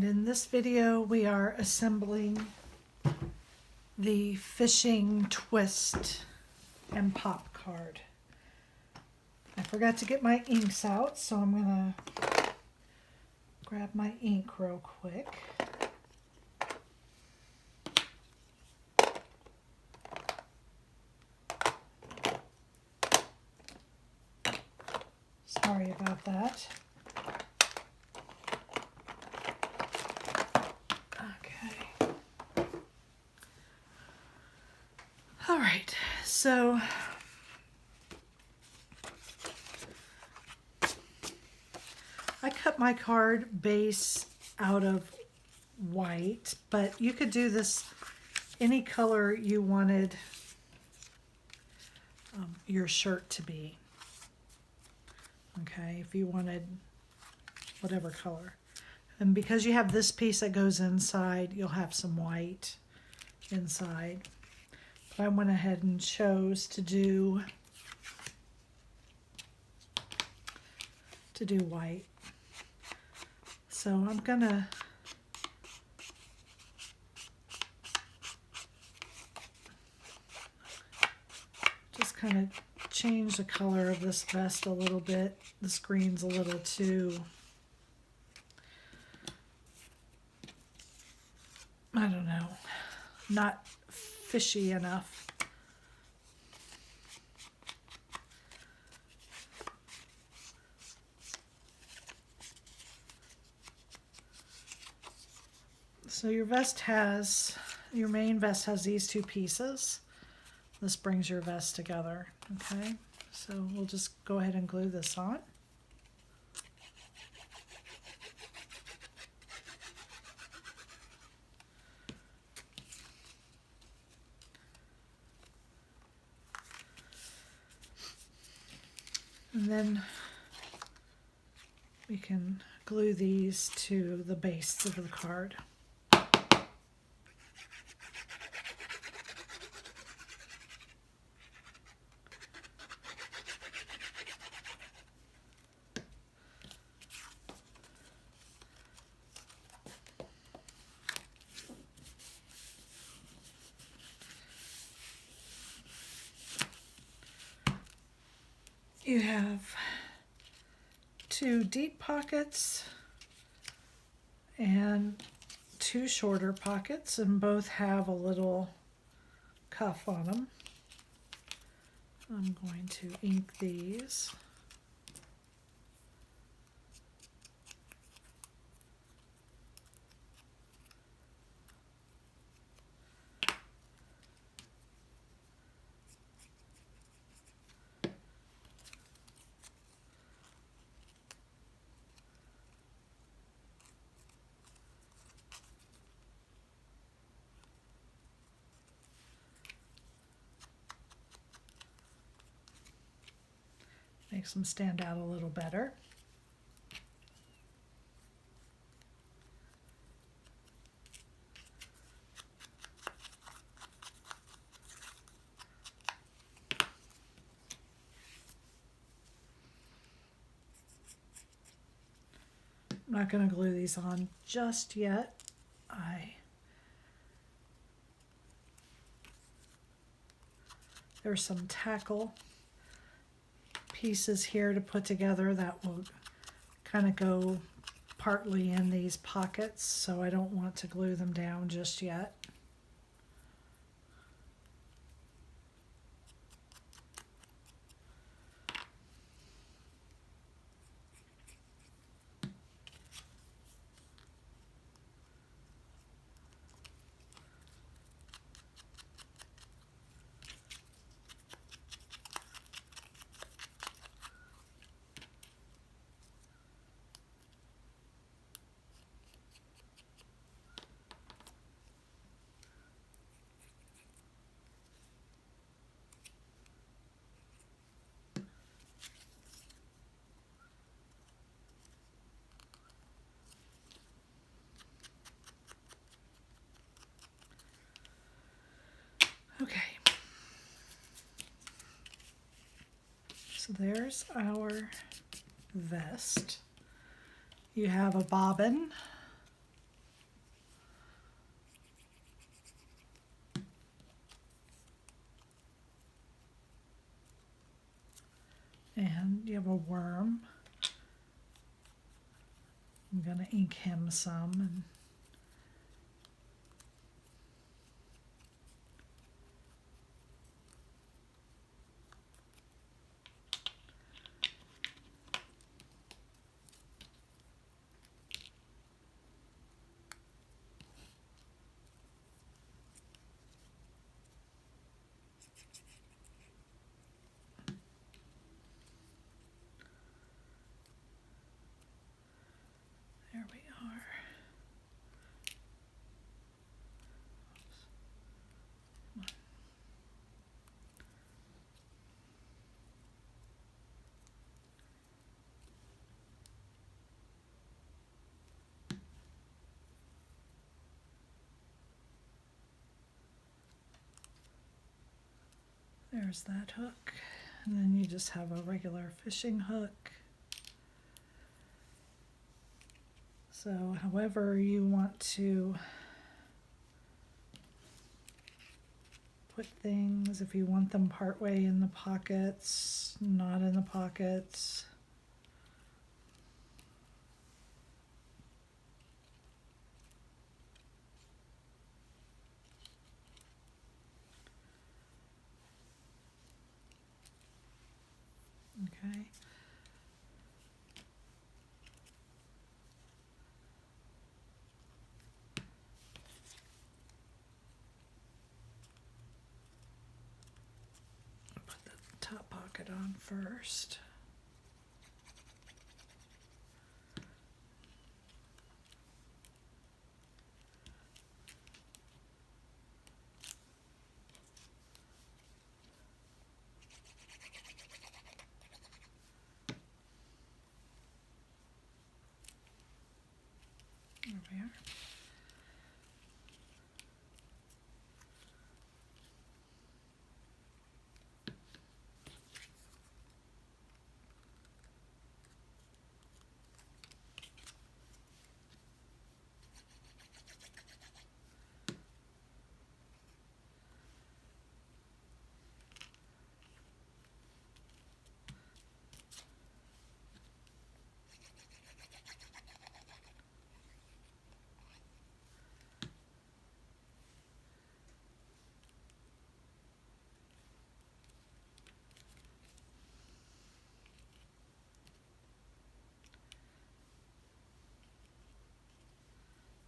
In this video, we are assembling the fishing twist and pop card. I forgot to get my inks out, so I'm gonna grab my ink real quick. Sorry about that. Okay. All right, so I cut my card base out of white, but you could do this any color you wanted your shirt to be. Okay, if you wanted whatever color. And because you have this piece that goes inside, you'll have some white inside. But I went ahead and chose to do white. So I'm gonna just kind of change the color of this vest a little bit. The screen's a little too, I don't know, not fishy enough. So your main vest has these two pieces. This brings your vest together, okay? So we'll just go ahead and glue this on. And then we can glue these to the base of the card. You have two deep pockets and two shorter pockets, and both have a little cuff on them. I'm going to ink these. Makes them stand out a little better. I'm not going to glue these on just yet. There's some tackle pieces here to put together that will kind of go partly in these pockets, so I don't want to glue them down just yet. Okay, so there's our vest. You have a bobbin then you have a worm. I'm going to ink him some. And there we are. There's that hook, and then you just have a regular fishing hook. So however you want to put things, if you want them partway in the pockets, not in the pockets. Okay. Put the top pocket on first. There we are.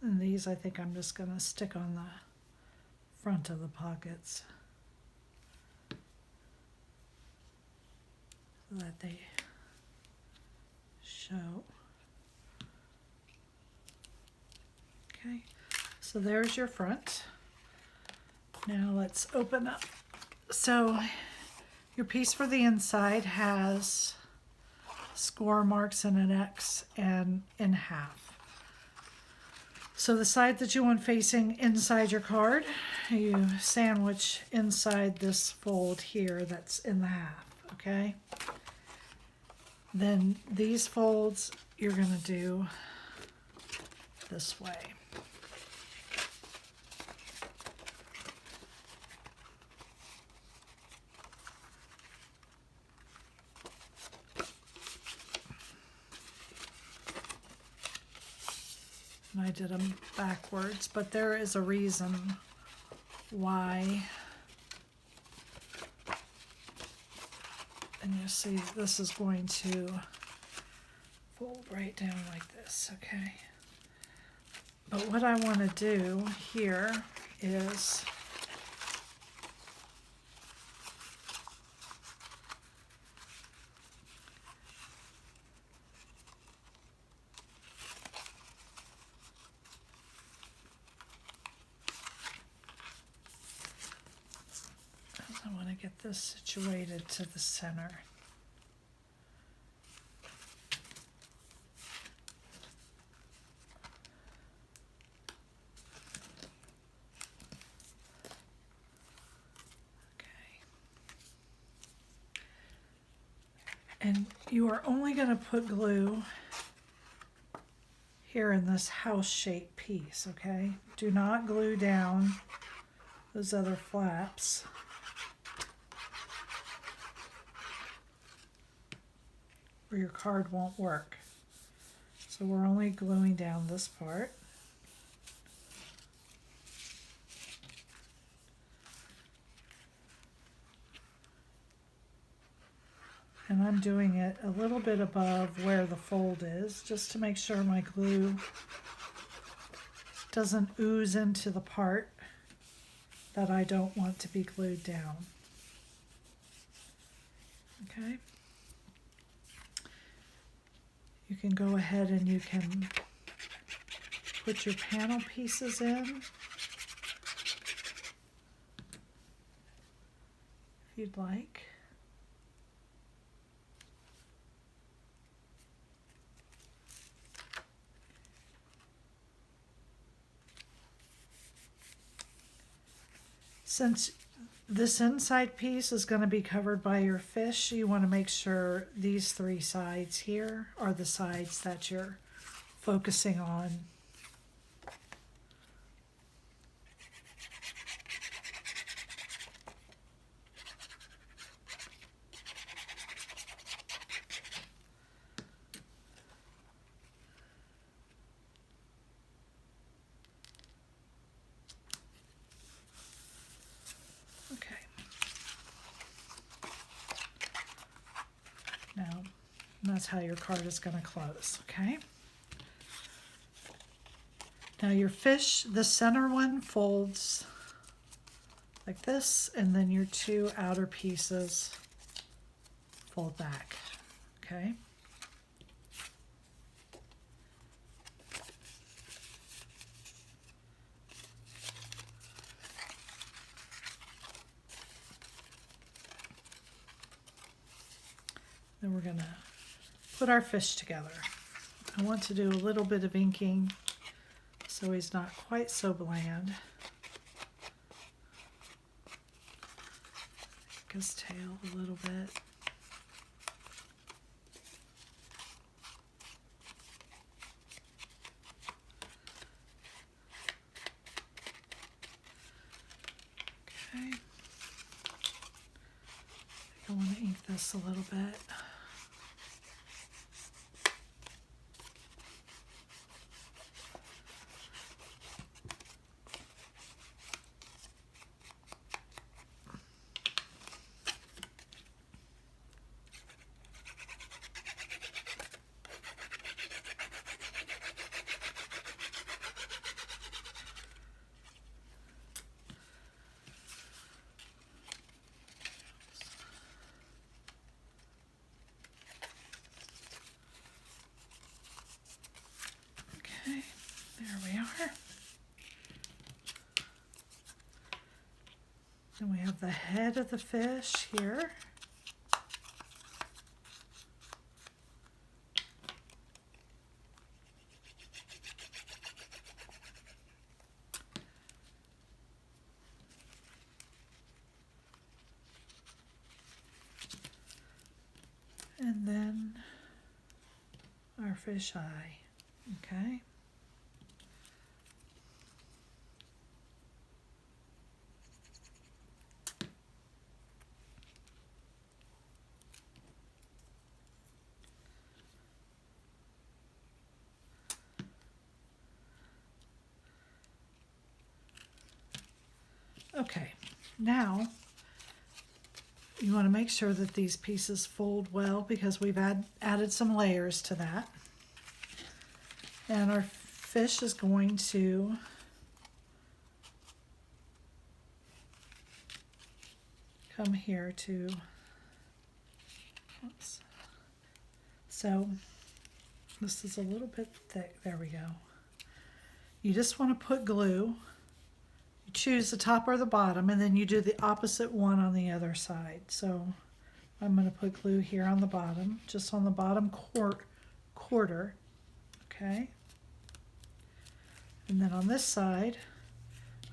And these I think I'm just going to stick on the front of the pockets so that they show. Okay, so there's your front. Now let's open up. So your piece for the inside has score marks and an X and in half. So the side that you want facing inside your card, you sandwich inside this fold here that's in the half, okay? Then these folds you're gonna do this way. And I did them backwards, but there is a reason why. And you see this is going to fold right down like this, okay? But what I want to do here is I want to get this situated to the center. And you are only going to put glue here in this house-shaped piece, okay? Do not glue down those other flaps. or your card won't work. So we're only gluing down this part. And I'm doing it a little bit above where the fold is, just to make sure my glue doesn't ooze into the part that I don't want to be glued down. Okay. You can go ahead and you can put your panel pieces in if you'd like. Since this inside piece is going to be covered by your fish, you want to make sure these three sides here are the sides that you're focusing on. Now, that's how your card is going to close, okay? Now your fish, the center one folds like this, and then your two outer pieces fold back, okay? Then we're gonna put our fish together. I want to do a little bit of inking so he's not quite so bland. Make his tail a little bit. Okay. I want to ink this a little bit. Okay, there we are. Then we have the head of the fish here. And then our fish eye, okay? Okay, now you want to make sure that these pieces fold well because we've added some layers to that. And our fish is going to come here to, oops. So this is a little bit thick, there we go. You just want to put glue. You choose the top or the bottom, and then you do the opposite one on the other side. So I'm going to put glue here on the bottom, just on the bottom quarter, okay? And then on this side,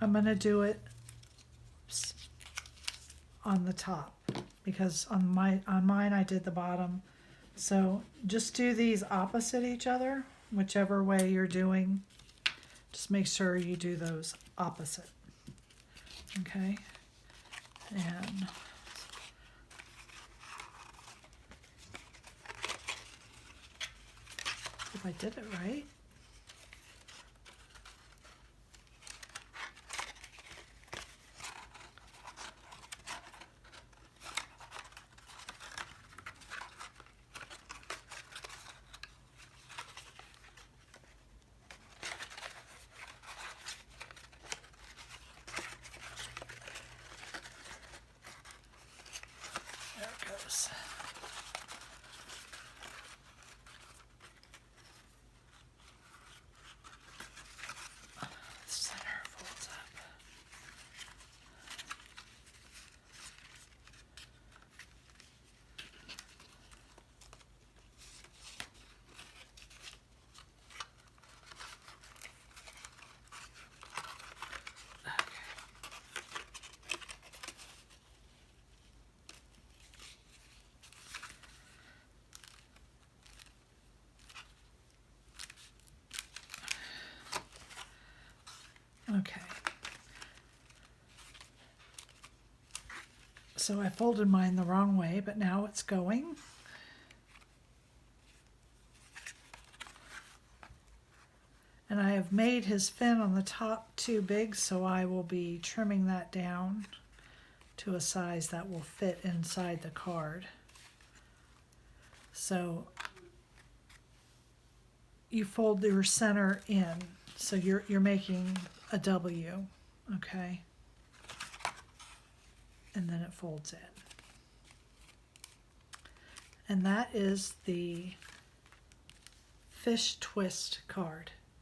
I'm going to do it on the top because on mine I did the bottom. So just do these opposite each other, whichever way you're doing. Just make sure you do those opposite. Okay, and Hope I did it right. There it goes. The center folds up. Okay. So I folded mine the wrong way, but now it's going. And I have made his fin on the top too big, so I will be trimming that down to a size that will fit inside the card. So you fold your center in, so you're making a W, okay? And then it folds in. And that is the fish twist card.